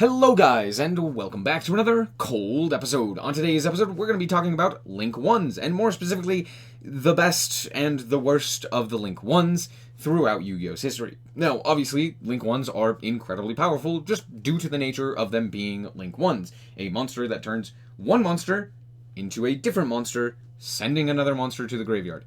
Hello guys, and welcome back to another cold episode. On today's episode, we're going to be talking about Link 1s, and more specifically, the best and the worst of the Link 1s throughout Yu-Gi-Oh's history. Now, obviously, Link 1s are incredibly powerful just due to the nature of them being Link 1s, a monster that turns one monster into a different monster, sending another monster to the graveyard.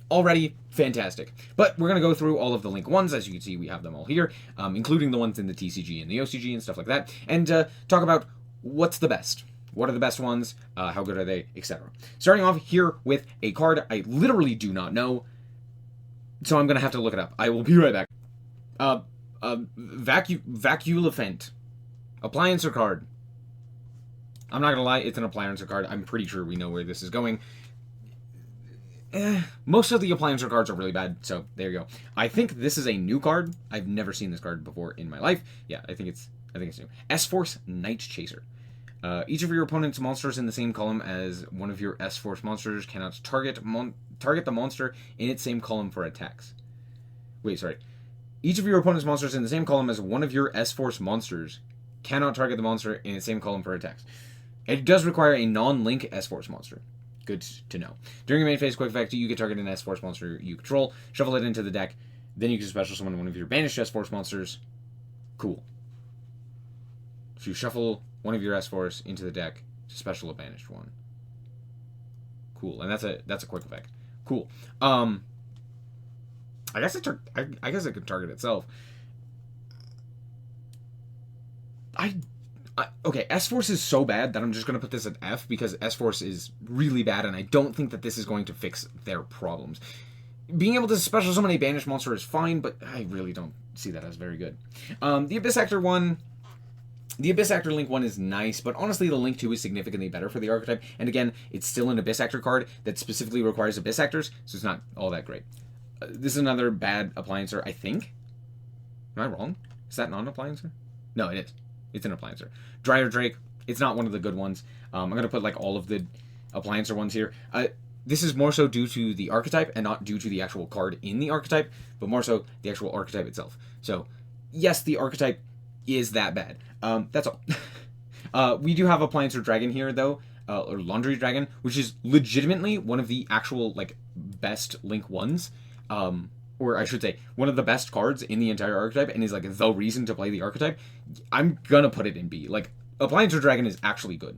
Already fantastic. But we're going to go through all of the Link 1s. As you can see, we have them all here, including the ones in the TCG and the OCG and stuff like that, and talk about what's the best. What are the best ones? How good are they? Etc. Starting off here with a card I literally do not know, so I'm going to have to look it up. I will be right back. Vacuolifant. Appliancer card. I'm not going to lie, it's an Appliancer card. I'm pretty sure we know where this is going. Most of the Appliancer cards are really bad, so there you go. I think this is a new card. I've never seen this card before in my life. Yeah, I think it's new. S-Force Night Chaser. Each of your opponent's monsters in the same column as one of your S-Force monsters cannot target the monster in its same column for attacks. Wait, sorry. Each of your opponent's monsters in the same column as one of your S-Force monsters cannot target the monster in its same column for attacks. It does require a non-Link S-Force monster. Good to know. During your main phase quick effect, you can target an S-Force monster you control, shuffle it into the deck, then you can special summon one of your banished S-Force monsters. Cool. So you shuffle one of your S-Force into the deck to special a banished one. Cool, and that's a quick effect. Cool. I guess it could target itself. Okay, S-Force is so bad that I'm just going to put this at F because S-Force is really bad and I don't think that this is going to fix their problems. Being able to special summon a banished monster is fine, but I really don't see that as very good. The Abyss Actor one... The Abyss Actor Link 1 is nice, but honestly the Link 2 is significantly better for the archetype, and again, it's still an Abyss Actor card that specifically requires Abyss Actors, so it's not all that great. This is another bad Appliancer, I think? Am I wrong? Is that not an Appliancer? No, it is. It's an Appliancer. Dryer Drake, it's not one of the good ones. I'm going to put like all of the Appliancer ones here. This is more so due to the archetype and not due to the actual card in the archetype, but more so the actual archetype itself. So, yes, the archetype is that bad. That's all. We do have Appliancer Dragon here, though, or Laundry Dragon, which is legitimately one of the actual like best Link ones. Or I should say, one of the best cards in the entire archetype, and is like the reason to play the archetype. I'm gonna put it in B. Like, Appliancer Dragon is actually good.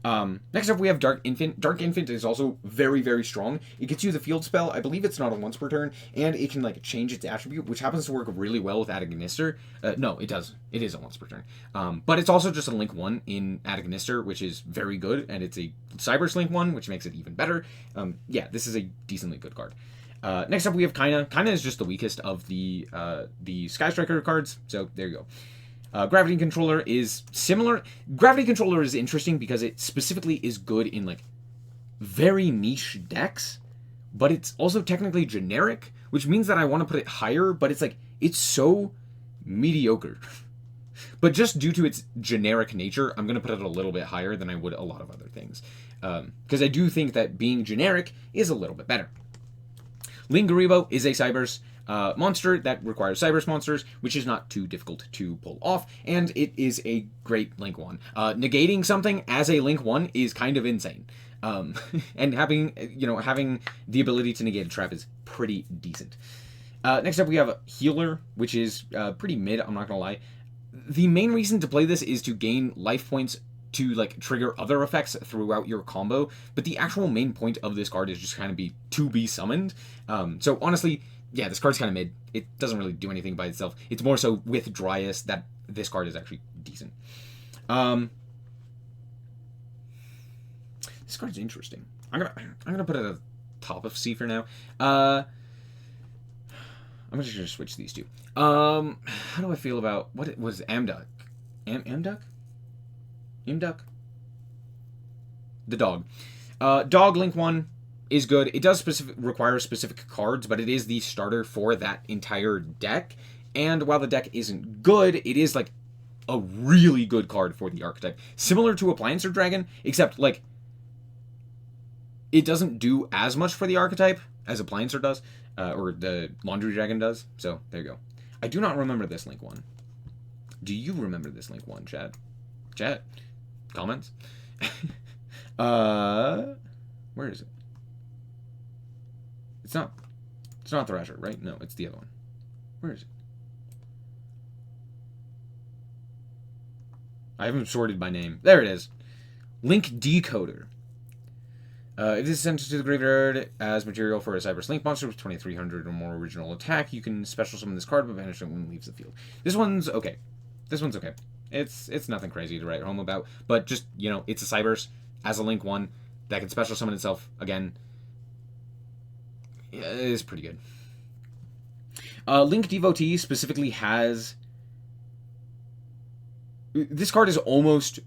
Next up, we have Dark Infant. Dark Infant is also very, very strong. It gets you the field spell. I believe it's not a once per turn, and it can like change its attribute, which happens to work really well with Agnister. No, it does. It is a once per turn. But it's also just a Link 1 in Agnister, which is very good, and it's a Cyberslink 1, which makes it even better. Yeah, this is a decently good card. Next up, we have Kaina. Kaina is just the weakest of the Sky Striker cards, so there you go. Gravity Controller is similar. Gravity Controller is interesting because it specifically is good in, like, very niche decks, but it's also technically generic, which means that I want to put it higher, but it's, like, it's so mediocre. But just due to its generic nature, I'm going to put it a little bit higher than I would a lot of other things. Because I do think that being generic is a little bit better. Lingaribo is a Cybers monster that requires Cybers monsters, which is not too difficult to pull off, and it is a great Link 1. Negating something as a Link 1 is kind of insane. And having the ability to negate a trap is pretty decent. Next up, we have Healer, which is pretty mid, I'm not gonna lie. The main reason to play this is to gain life points to like trigger other effects throughout your combo, but the actual main point of this card is just kind of to be summoned. So honestly, yeah, this card's kind of mid. It doesn't really do anything by itself. It's more so with Dryas that this card is actually decent. This card's interesting. I'm gonna put it at the top of C for now. I'm just gonna switch these two. How do I feel about what it was? Amduck. Amduck? Imduck? The dog. Dog Link 1 is good. It does require specific cards, but it is the starter for that entire deck. And while the deck isn't good, it is like a really good card for the archetype. Similar to Appliancer Dragon, except like it doesn't do as much for the archetype as Appliancer does, or the Laundry Dragon does. So there you go. I do not remember this Link 1. Do you remember this Link 1, chat? Chat? Comments? Where is it? It's not Thrasher, right? No, it's the other one. Where is it? I haven't sorted by name. There it is. Link Decoder. If this is sent to the graveyard as material for a Cyberslink monster with 2300 or more original attack, you can special summon this card but banish it when it leaves the field. This one's okay. This one's okay. It's nothing crazy to write home about, but just, you know, it's a Cybers as a Link 1 that can special summon itself again. It is pretty good. Link Devotee specifically has... This card is almost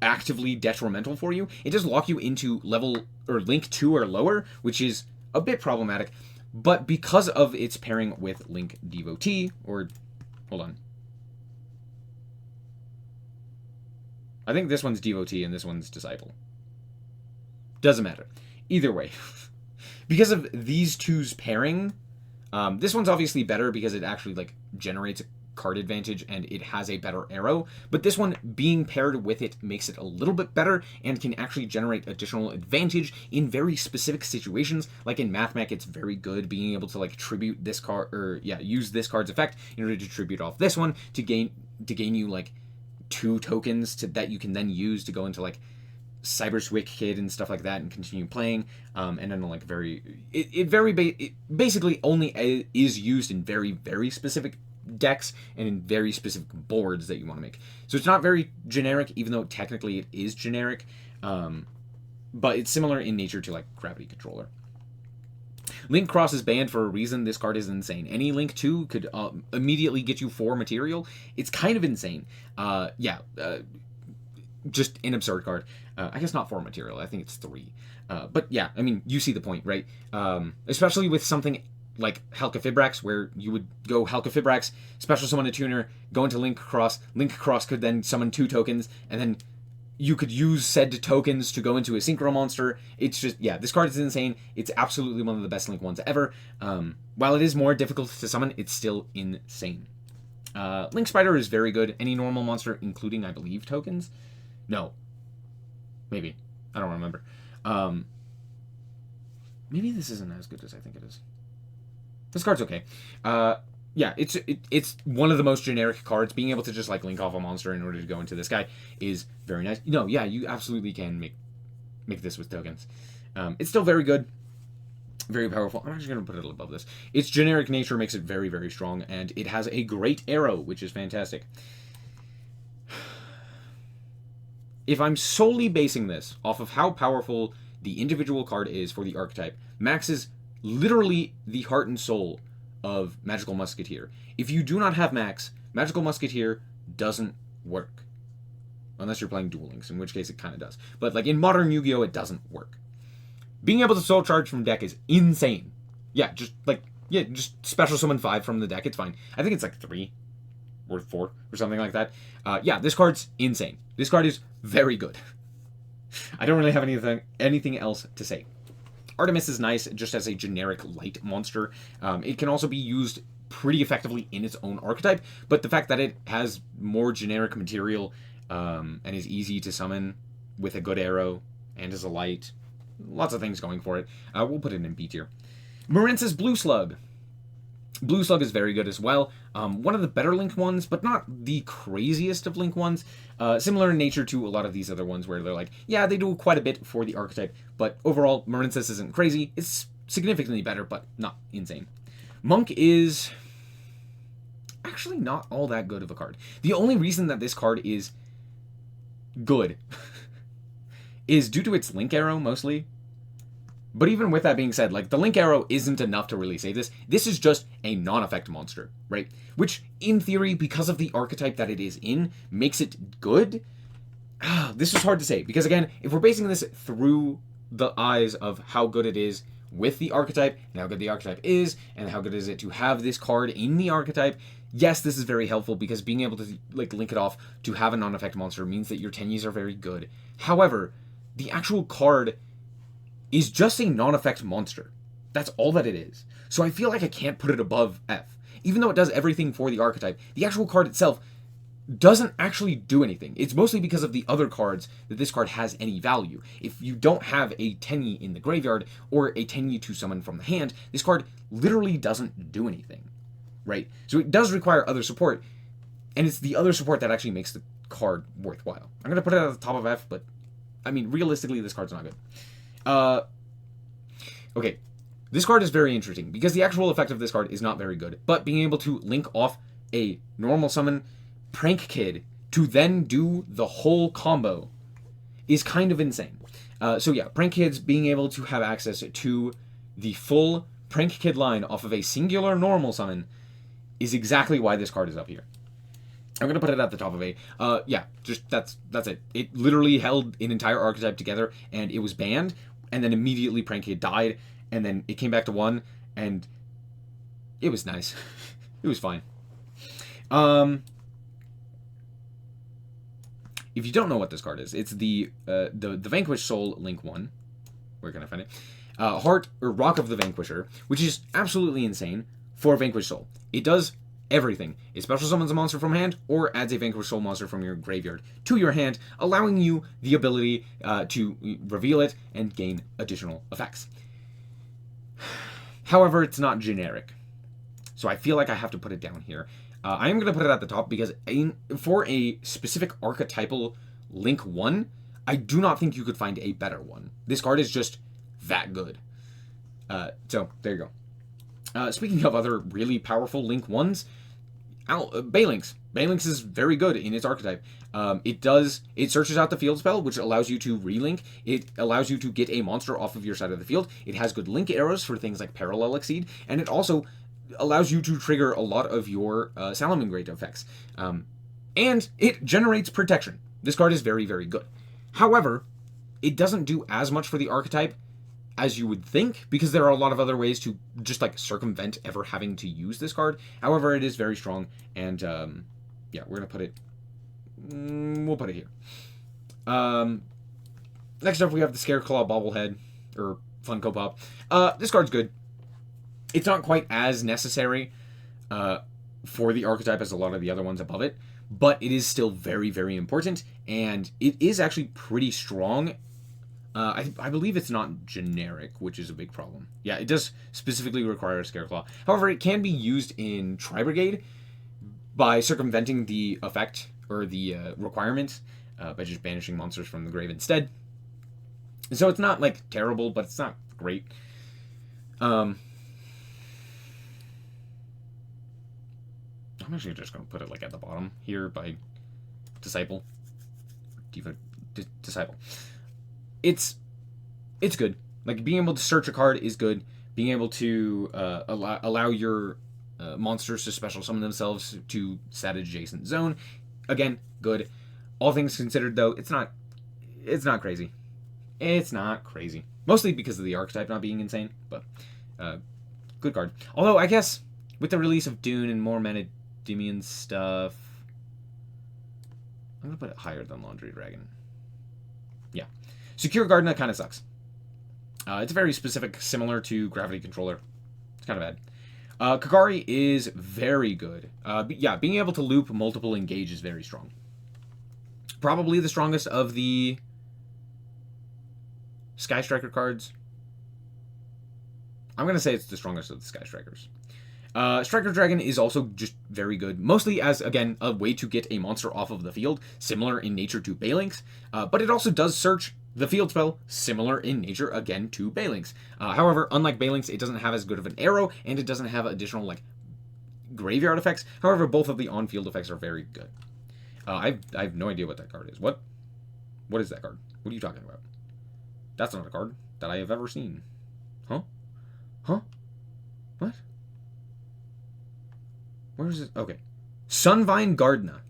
actively detrimental for you. It does lock you into level or Link 2 or lower, which is a bit problematic. But because of its pairing with Link Devotee, or... Hold on. I think this one's Devotee and this one's Disciple. Doesn't matter. Either way. Because of these two's pairing, this one's obviously better because it actually like generates a card advantage and it has a better arrow, but this one being paired with it makes it a little bit better and can actually generate additional advantage in very specific situations. Like in MathMech, it's very good being able to like tribute this card, or yeah, use this card's effect in order to tribute off this one to gain you like 2 tokens that you can then use to go into like Cyberswick Kid and stuff like that and continue playing. And then like it basically only is used in very, very specific decks and in very specific boards that you want to make. So it's not very generic, even though technically it is generic. But it's similar in nature to like Gravity Controller. Link Cross is banned for a reason. This card is insane. Any Link 2 could immediately get you 4 material. It's kind of insane. Just an absurd card. I guess not 4 material. I think it's 3. But yeah, I mean, you see the point, right? Especially with something like Halqifibrax, where you would go Halqifibrax, special summon a tuner, go into Link Cross. Link Cross could then summon 2 tokens, and then you could use said tokens to go into a Synchro monster. It's just, yeah, this card is insane. It's absolutely one of the best Link ones ever. While it is more difficult to summon, it's still insane. Link Spider is very good. Any normal monster, including, I believe, tokens? No. Maybe. I don't remember. Maybe this isn't as good as I think it is. This card's okay. Yeah, it's one of the most generic cards. Being able to just like link off a monster in order to go into this guy is very nice. No, yeah, you absolutely can make this with tokens. It's still very good. Very powerful. I'm actually going to put it above this. Its generic nature makes it very, very strong, and it has a great arrow, which is fantastic. If I'm solely basing this off of how powerful the individual card is for the archetype, Max is literally the heart and soul of Magical Musketeer. If you do not have Max, Magical Musketeer doesn't work. Unless you're playing Duel Links, in which case it kind of does. But like in modern Yu-Gi-Oh, it doesn't work. Being able to soul charge from deck is insane. Yeah, just special summon 5 from the deck, it's fine. I think it's like 3 or 4 or something like that. Yeah, this card's insane. This card is very good. I don't really have anything else to say. Artemis is nice just as a generic light monster. It can also be used pretty effectively in its own archetype, but the fact that it has more generic material and is easy to summon with a good arrow and is a light, lots of things going for it. We'll put it in B tier. Marince's Blue Slug. Blue Slug is very good as well. One of the better Link ones, but not the craziest of Link ones. Similar in nature to a lot of these other ones where they're like, yeah, they do quite a bit for the archetype, but overall, Marince's isn't crazy. It's significantly better, but not insane. Monk is actually not all that good of a card. The only reason that this card is good is due to its Link arrow, mostly. But even with that being said, like, the Link arrow isn't enough to really save this. This is just a non-effect monster, right? Which, in theory, because of the archetype that it is in, makes it good. This is hard to say, because again, if we're basing this through the eyes of how good it is with the archetype, and how good the archetype is, and how good is it to have this card in the archetype, yes, this is very helpful, because being able to, like, link it off to have a non-effect monster means that your Tenyis are very good. However, the actual card is just a non-effect monster. That's all that it is. So I feel like I can't put it above F. Even though it does everything for the archetype, the actual card itself doesn't actually do anything. It's mostly because of the other cards that this card has any value. If you don't have a Tenyi in the graveyard or a Tenyi to summon from the hand, this card literally doesn't do anything, right? So it does require other support, and it's the other support that actually makes the card worthwhile. I'm going to put it at the top of F, but, I mean, realistically, this card's not good. Okay, this card is very interesting, because the actual effect of this card is not very good, but being able to link off a normal summon Prank Kid to then do the whole combo is kind of insane. So yeah, Prank Kids being able to have access to the full Prank Kid line off of a singular normal summon is exactly why this card is up here. I'm gonna put it at the top of A. Yeah, just that's it. It literally held an entire archetype together, and it was banned, and then immediately Prank Kid died, and then it came back to 1, and it was nice. It was fine. If you don't know what this card is, it's the Vanquish Soul Link 1. Where can I find it? Heart or Rock of the Vanquisher, which is absolutely insane for Vanquish Soul. It does everything. It special summons a monster from hand or adds a Vanquish Soul monster from your graveyard to your hand, allowing you the ability to reveal it and gain additional effects. However, it's not generic. So I feel like I have to put it down here. I am going to put it at the top because for a specific archetypal Link 1, I do not think you could find a better one. This card is just that good. So, there you go. Speaking of other really powerful Link 1s, Balinks. Balinks is very good in its archetype. It searches out the field spell, which allows you to relink. It allows you to get a monster off of your side of the field. It has good link arrows for things like Parallel Exceed, and it also allows you to trigger a lot of your Salamangreat effects. And it generates protection. This card is very, very good. However, it doesn't do as much for the archetype as you would think, because there are a lot of other ways to just like circumvent ever having to use this card. However, it is very strong, and yeah, we're gonna put it. We'll put it here. Next up, we have the Scareclaw Bobblehead or Funko Pop. This card's good. It's not quite as necessary for the archetype as a lot of the other ones above it, but it is still very, very important, and it is actually pretty strong. I believe it's not generic, which is a big problem. Yeah, it does specifically require a Scareclaw. However, it can be used in Tri-Brigade by circumventing the effect or the requirement by just banishing monsters from the grave instead. So it's not like terrible, but it's not great. I'm actually just going to put it like at the bottom here by Disciple. Disciple. It's good. Like, being able to search a card is good. Being able to allow your monsters to special summon themselves to stat adjacent zone, again, good. All things considered, though, it's not crazy. It's not crazy. Mostly because of the archetype not being insane, but good card. Although, I guess, with the release of Dune and more Manadimian stuff, I'm going to put it higher than Laundry Dragon. Yeah. Secure Gardena kind of sucks. It's very specific, similar to Gravity Controller. It's kind of bad. Kagari is very good. Yeah, being able to loop multiple engage is very strong. Probably the strongest of the Sky Striker cards. I'm going to say it's the strongest of the Sky Strikers. Striker Dragon is also just very good, mostly as, again, a way to get a monster off of the field, similar in nature to Balinks, but it also does search the field spell, similar in nature, again, to Balinks. However, unlike Balinks, it doesn't have as good of an arrow, and it doesn't have additional, like, graveyard effects. However, both of the on-field effects are very good. I have no idea what that card is. What is that card? What are you talking about? That's not a card that I have ever seen. Huh? What? Where is it? Okay. Sunvine Gardena.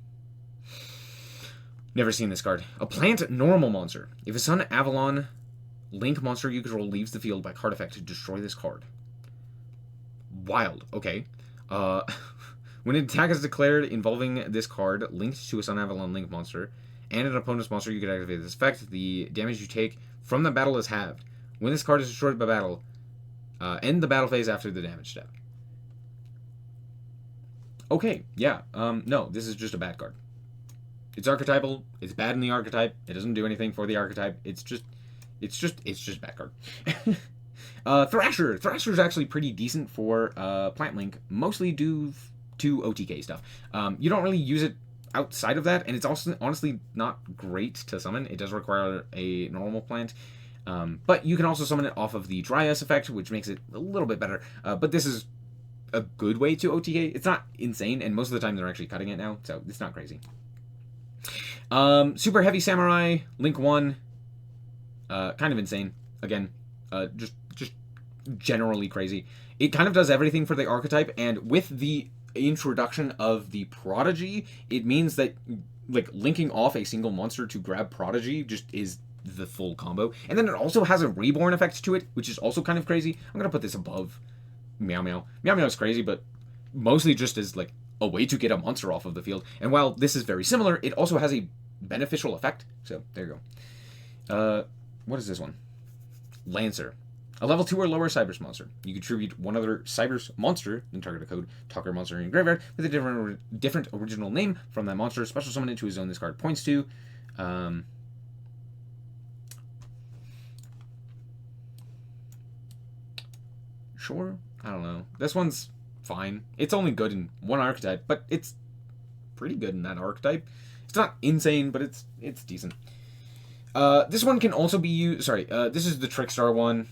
Never seen this card. A plant normal monster. If a Sun Avalon Link monster you control leaves the field by card effect, destroy this card. Wild. Okay. When an attack is declared involving this card linked to a Sun Avalon Link monster and an opponent's monster, you can activate this effect. The damage you take from the battle is halved. When this card is destroyed by battle, end the battle phase after the damage step. Okay, yeah. No, this is just a bad card. It's archetypal. It's bad in the archetype. It doesn't do anything for the archetype. It's just bad card. Thrasher. Thrasher is actually pretty decent for Plant Link, mostly due to OTK stuff. You don't really use it outside of that, and it's also honestly not great to summon. It does require a normal plant. But you can also summon it off of the Dryas effect, which makes it a little bit better. But this is a good way to OTK. It's not insane, and most of the time they're actually cutting it now, so it's not crazy. Super Heavy Samurai, Link 1, kind of insane. Again, just generally crazy. It kind of does everything for the archetype, and with the introduction of the Prodigy, it means that like linking off a single monster to grab Prodigy just is the full combo. And then it also has a Reborn effect to it, which is also kind of crazy. I'm gonna put this above Meow Meow. Meow Meow is crazy, but mostly just as like a way to get a monster off of the field. And while this is very similar, it also has a beneficial effect. So there you go. What is this one? Lancer. A level 2 or lower Cybers monster. You contribute one other Cybers monster, then target a code Talker monster in your graveyard with a different original name from that monster. Special summon it to a zone this card points to. Sure. I don't know. This one's fine. It's only good in one archetype, but it's pretty good in that archetype. It's not insane, but it's decent. This one can also be used... Sorry, this is the Trickstar one.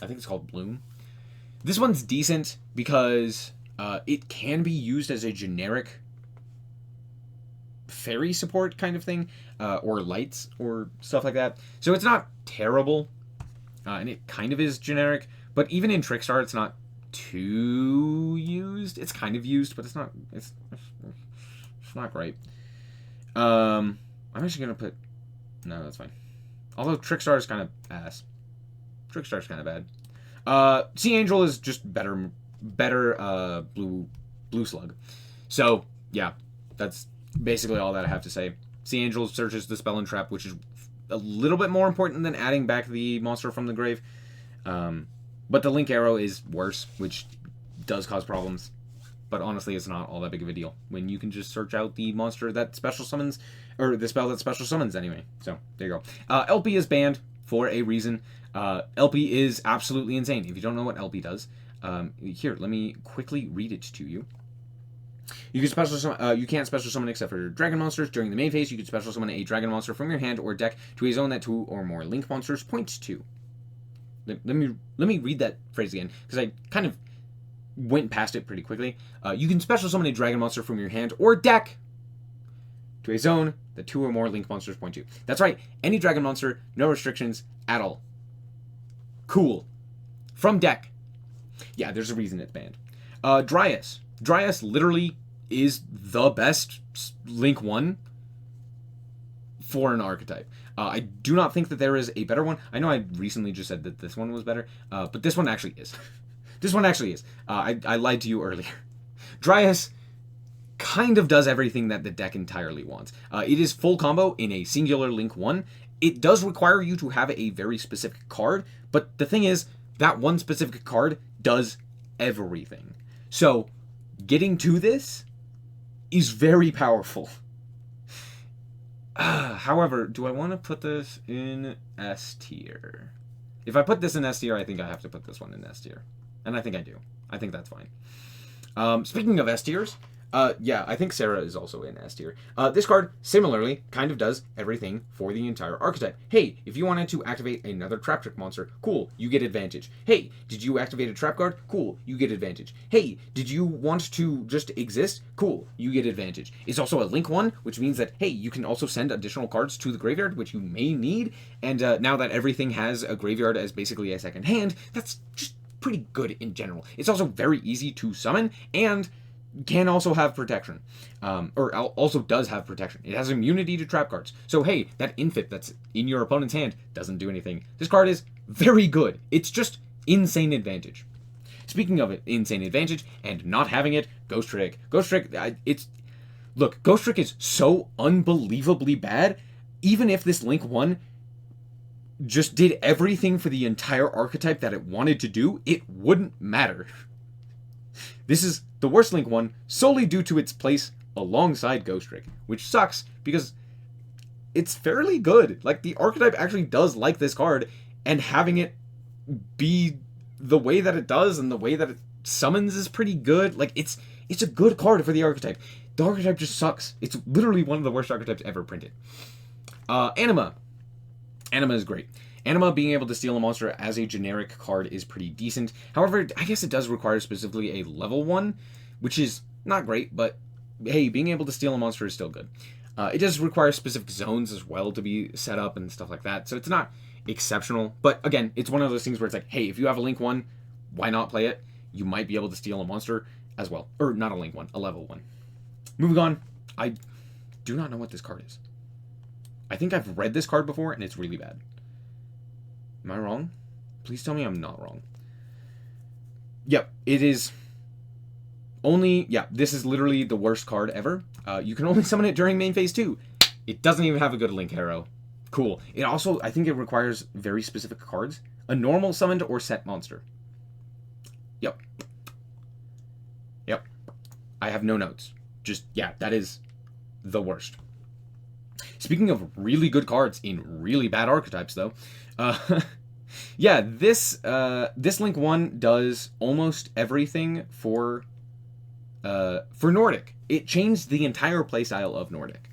I think it's called Bloom. This one's decent because it can be used as a generic fairy support kind of thing, or lights or stuff like that. So it's not terrible, and it kind of is generic, but even in Trickstar, it's not too used. It's kind of used, but it's not great. I'm actually gonna put... No, that's fine. Although Trickstar is kind of ass. Trickstar's kind of bad. Sea Angel is just better blue slug. So yeah, that's basically all that I have to say. Sea Angel searches the spell and trap, which is a little bit more important than adding back the monster from the grave. But the Link Arrow is worse, which does cause problems. But honestly, it's not all that big of a deal when you can just search out the monster that special summons, or the spell that special summons anyway. So there you go. LP is banned for a reason. LP is absolutely insane. If you don't know what LP does, here, let me quickly read it to you. You can special summon, you can't special summon except for dragon monsters. During the main phase, you can special summon a dragon monster from your hand or deck to a zone that 2 or more Link monsters point to. Let me read that phrase again, because I kind of went past it pretty quickly. You can special summon a dragon monster from your hand or deck to a zone that 2 or more Link monsters point to. That's right, any dragon monster, no restrictions at all. Cool. From deck. Yeah, there's a reason it's banned. Dryas. Dryas literally is the best Link 1 for an archetype. I do not think that there is a better one. I know I recently just said that this one was better, but this one actually is. This one actually is. I lied to you earlier. Dryas kind of does everything that the deck entirely wants. It is full combo in a singular Link 1. It does require you to have a very specific card, but the thing is, that one specific card does everything. So, getting to this is very powerful. However, do I want to put this in S tier? If I put this in S tier, I think I have to put this one in S tier. And I think I do. I think that's fine. Speaking of S tiers, yeah, I think Sarah is also in S tier. This card, similarly, kind of does everything for the entire archetype. Hey, if you wanted to activate another Trap Trick monster, cool, you get advantage. Hey, did you activate a Trap Guard? Cool, you get advantage. Hey, did you want to just exist? Cool, you get advantage. It's also a Link 1, which means that, hey, you can also send additional cards to the graveyard, which you may need. And now that everything has a graveyard as basically a second hand, that's just pretty good in general. It's also very easy to summon, and can also have protection, or also does have protection. It has immunity to trap cards. So hey, that infit that's in your opponent's hand doesn't do anything. This card is very good. It's just insane advantage. Speaking of it, insane advantage and not having it, Ghost Trick. Ghost Trick, look, Ghost Trick is so unbelievably bad. Even if this Link 1 just did everything for the entire archetype that it wanted to do, it wouldn't matter. This is the worst Link 1 solely due to its place alongside Ghost Trick, which sucks because it's fairly good. Like, the archetype actually does like this card, and having it be the way that it does and the way that it summons is pretty good. Like, it's a good card for the archetype. The archetype just sucks. It's literally one of the worst archetypes ever printed. Anima. Anima is great. Anima being able to steal a monster as a generic card is pretty decent. However, I guess it does require specifically a level 1, which is not great, but hey, being able to steal a monster is still good. It does require specific zones as well to be set up and stuff like that, so it's not exceptional. But again, it's one of those things where it's like, hey, if you have a Link 1, why not play it? You might be able to steal a monster as well. Or not a Link 1, a level 1. Moving on, I do not know what this card is. I think I've read this card before, and it's really bad. Am I wrong? Please tell me I'm not wrong. Yep, it is only... Yeah, this is literally the worst card ever. You can only summon it during main phase 2. It doesn't even have a good Link arrow. Cool. It also, I think it requires very specific cards. A normal summoned or set monster. Yep. Yep. I have no notes. Just, yeah, that is the worst. Speaking of really good cards in really bad archetypes, though, yeah, this Link 1 does almost everything for Nordic. It changed the entire playstyle of Nordic.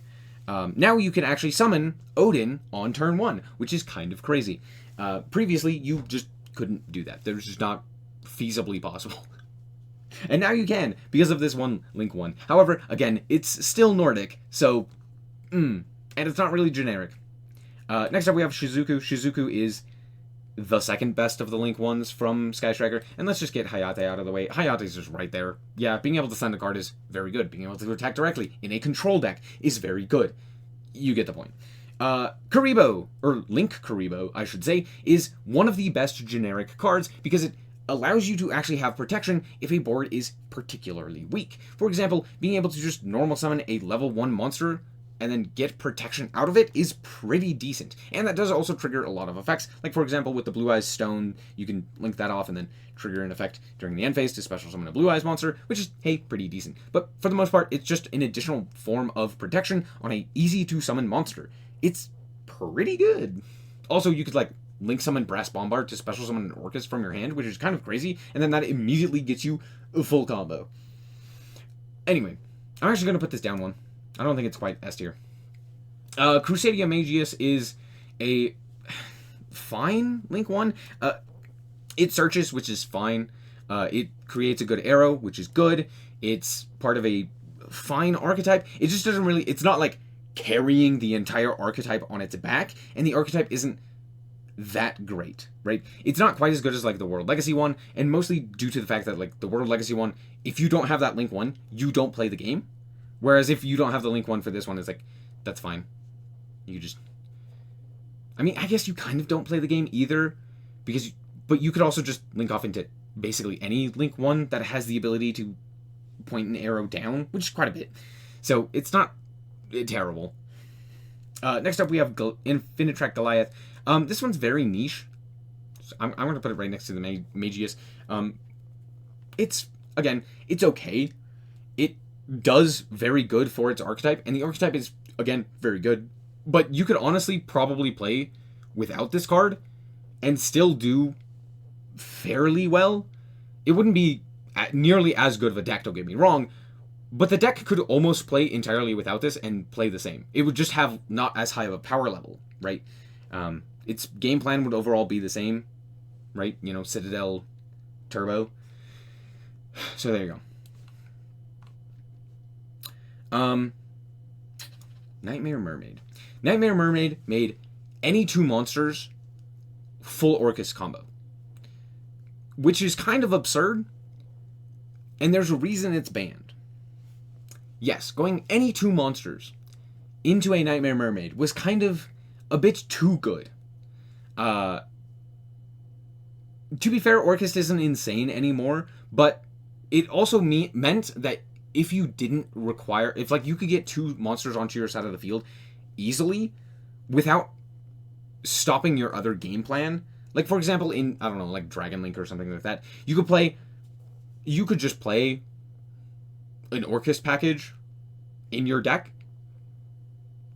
Now you can actually summon Odin on turn 1, which is kind of crazy. Previously, you just couldn't do that. That was just not feasibly possible. And now you can, because of this one Link 1. However, again, it's still Nordic, so... and it's not really generic. Next up, we have Shizuku. Shizuku is the second best of the Link 1s from Sky Striker. And let's just get Hayate out of the way. Hayate's just right there. Yeah, being able to send a card is very good. Being able to attack directly in a control deck is very good. You get the point. Karibo, or Link Karibo, I should say, is one of the best generic cards because it allows you to actually have protection if a board is particularly weak. For example, being able to just normal summon a level 1 monster and then get protection out of it is pretty decent. And that does also trigger a lot of effects. Like, for example, with the Blue Eyes Stone, you can link that off and then trigger an effect during the end phase to special summon a Blue Eyes monster, which is, hey, pretty decent. But for the most part, it's just an additional form of protection on a easy-to-summon monster. It's pretty good. Also, you could, like, link summon Brass Bombard to special summon an Orcus from your hand, which is kind of crazy, and then that immediately gets you a full combo. Anyway, I'm actually going to put this down one. I don't think it's quite S tier. Crusadia Magius is a fine Link 1. It searches, which is fine. It creates a good arrow, which is good. It's part of a fine archetype. It just doesn't really... It's not like carrying the entire archetype on its back, and the archetype isn't that great, right? It's not quite as good as, like, the World Legacy one, and mostly due to the fact that, like, the World Legacy one, if you don't have that Link 1, you don't play the game. Whereas if you don't have the Link 1 for this one, it's like, that's fine. You just... I mean, I guess you kind of don't play the game either, because... But you could also just link off into basically any Link 1 that has the ability to point an arrow down, which is quite a bit. So, it's not terrible. Next up, we have Infinitrack Goliath. This one's very niche. So I'm going to put it right next to the Magius. It's, again, it's okay. It does very good for its archetype, and the archetype is, again, very good. But you could honestly probably play without this card and still do fairly well. It wouldn't be nearly as good of a deck, don't get me wrong, but the deck could almost play entirely without this and play the same. It would just have not as high of a power level, right? Its game plan would overall be the same, right? You know, Citadel, Turbo. So there you go. Nightmare Mermaid. Nightmare Mermaid made any two monsters full Orcus combo, which is kind of absurd, and there's a reason it's banned. Yes, going any two monsters into a Nightmare Mermaid was kind of a bit too good. To be fair, Orcus isn't insane anymore, but it also meant that if you didn't require... If, like, you could get two monsters onto your side of the field easily without stopping your other game plan. Like, for example, in, I don't know, like Dragon Link or something like that, you could just play an Orcust package in your deck.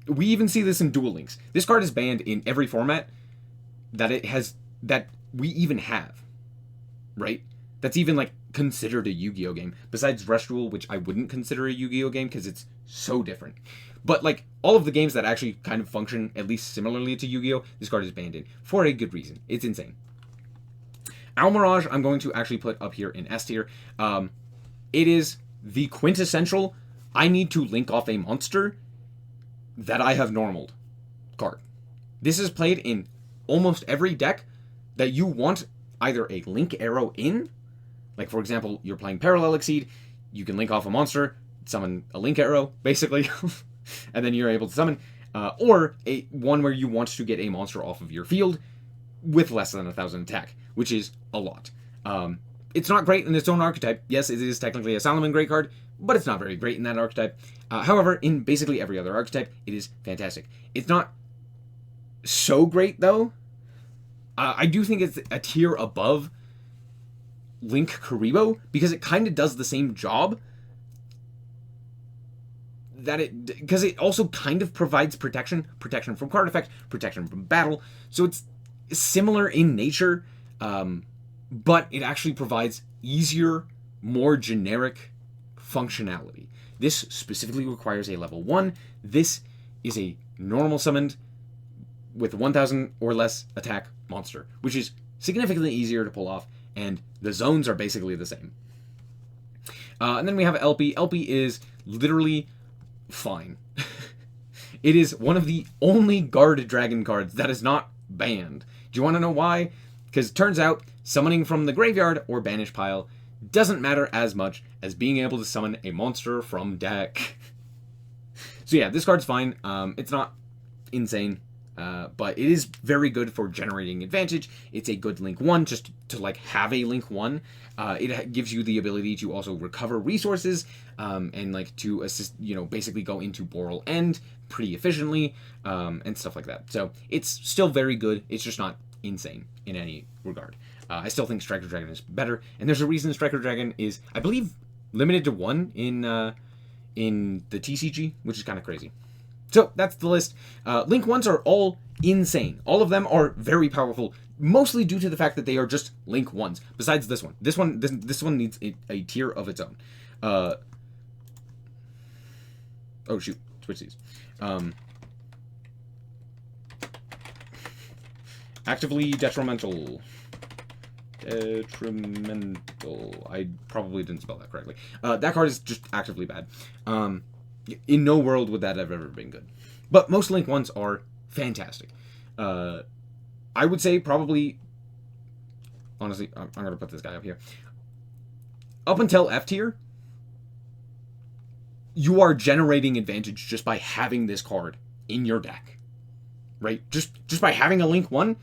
We even see this in Duel Links. This card is banned in every format that we even have, right? That's even like considered a Yu-Gi-Oh game, besides Rush Duel, which I wouldn't consider a Yu-Gi-Oh game because it's so different. But like all of the games that actually kind of function at least similarly to Yu-Gi-Oh, this card is banned in for a good reason. It's insane. Owl Mirage, I'm going to actually put up here in S tier. It is the quintessential, I need to link off a monster that I have normaled card. This is played in almost every deck that you want either a link arrow in, like for example, you're playing Parallel Exceed, you can link off a monster, summon a link arrow, basically, and then you're able to summon, or one where you want to get a monster off of your field with less than 1,000 attack, which is a lot. It's not great in its own archetype. Yes, it is technically a Solomon Great card, but it's not very great in that archetype. However, in basically every other archetype, it is fantastic. It's not so great, though. I do think it's a tier above Link Karibo, because it kind of does the same job. Because it also kind of provides protection from card effect, protection from battle. So it's similar in nature, but it actually provides easier, more generic functionality. This specifically requires a level 1. This is a normal summoned with 1,000 or less attack monster, which is significantly easier to pull off, and the zones are basically the same. And then we have LP. LP is literally fine. It is one of the only Guard Dragon cards that is not banned. Do you want to know why? Because it turns out summoning from the graveyard or banish pile doesn't matter as much as being able to summon a monster from deck. So yeah, this card's fine. It's not insane, but it is very good for generating advantage. It's a good Link 1, just to like have a Link 1. It gives you the ability to also recover resources, and like to assist, basically go into Boral End pretty efficiently, and stuff like that. So it's still very good. It's just not insane in any regard. I still think Striker Dragon is better, and there's a reason Striker Dragon is, I believe, limited to 1 in the TCG, which is kind of crazy. So that's the list. Link 1s are all insane. All of them are very powerful, mostly due to the fact that they are just Link 1s. Besides this one. This one needs a tier of its own. Oh shoot, switch these. Actively detrimental. Detrimental. I probably didn't spell that correctly. That card is just actively bad. In no world would that have ever been good. But most Link 1s are fantastic. I would say probably... Honestly, I'm going to put this guy up here. Up until F tier, you are generating advantage just by having this card in your deck. Right? Just by having a Link 1,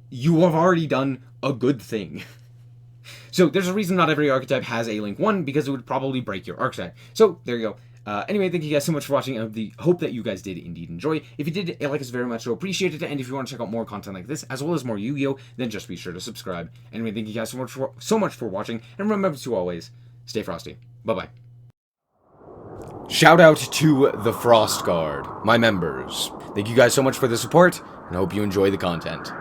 you have already done a good thing. So there's a reason not every archetype has a Link 1, because it would probably break your archetype. So there you go. Anyway, thank you guys so much for watching. I hope that you guys did indeed enjoy. If you did, I like us very much, so appreciate it. And if you want to check out more content like this, as well as more Yu-Gi-Oh, then just be sure to subscribe. Anyway, thank you guys so much for watching. And remember to always stay frosty. Bye-bye. Shout out to the Frost Guard, my members. Thank you guys so much for the support, and I hope you enjoy the content.